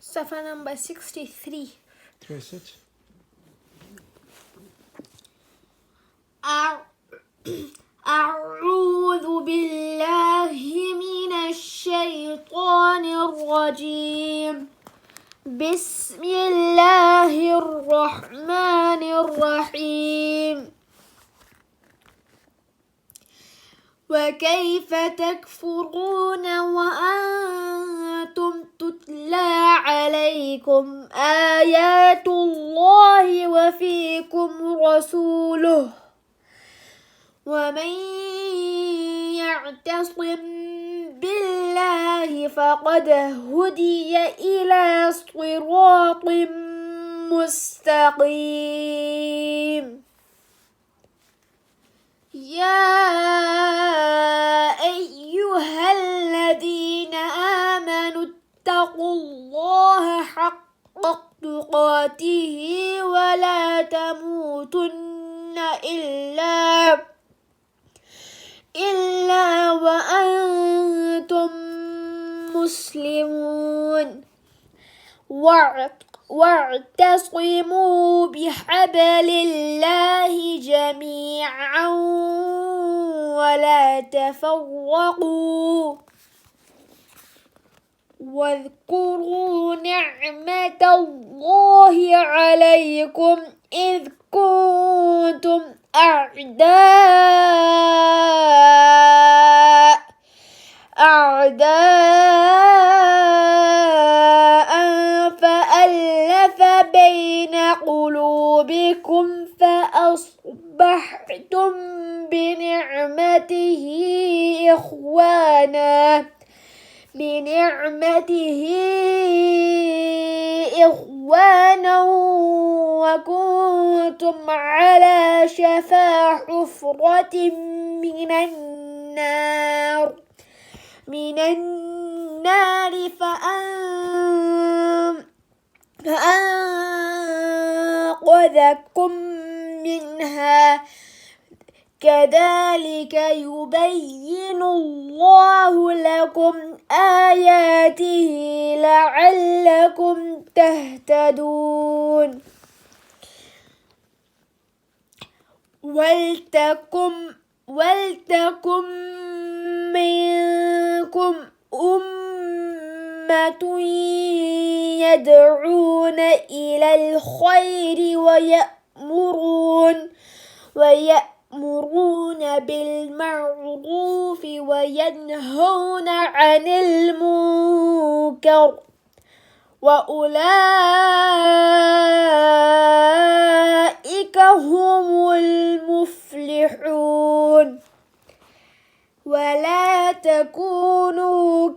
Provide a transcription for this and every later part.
Safa number 63. Trace it. أعوذ بالله من الشيطان الرجيم. بسم الله الرحمن الرحيم. وكيف تكفرون وأنتم تتلى عليكم آيات الله وفيكم رسوله ومن يعتصم بالله فقد هدي إلى صراط مستقيم. يا أيها الذين آمنوا اتقوا الله حق تقاته ولا تموتن إلا وأنتم مسلمون. واعتصموا بحبل الله جميعا ولا تفرقوا. واذكروا نعمة الله عليكم إذ كنتم أعداء فألف بين قلوبكم فأصبحتم بنعمته إخوانا وكنتم على شفا حفرة من النار فأنقذكم منها. كذلك يبين الله لكم آياته لعلكم تهتدون. ولتكن منكم أمة يدعون إلى الخير ويأمرون بالمعروف وينهون عن المنكر وأولئك هم المفلحون. ولا تكونوا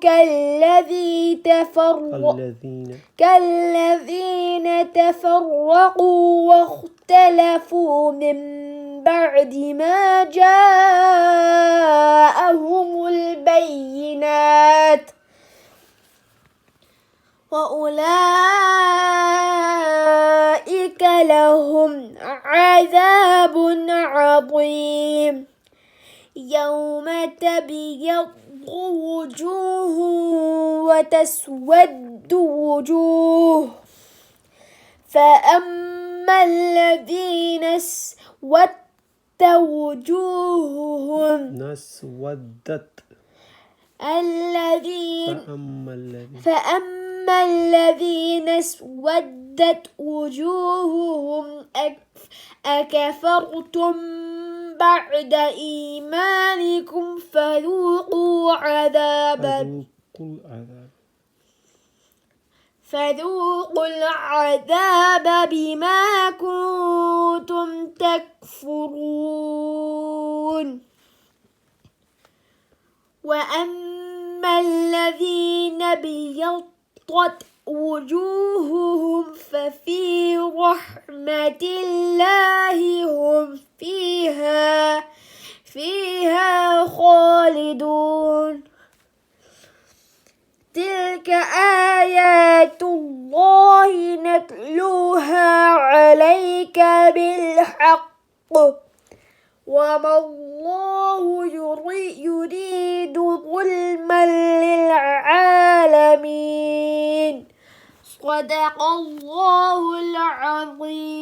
كالذين تفرقوا واختلفوا من بعد ما جاءهم البينات وأولئك لهم عذاب عظيم. يوم تبيض وجوه وتسود وجوه فأما الذين اسودت وجوههم فأما الذين اسودت وجوههم أكفرتم بعد إيمانكم فذوقوا العذاب بما كنتم تكفرون. وأما الذين ابيضت وجوههم ففي رحمة الله هم فيها خالدون. تلك آيات الله نتلوها عليك بالحق وما الله يريد ظلما للعالمين. صدق الله العظيم.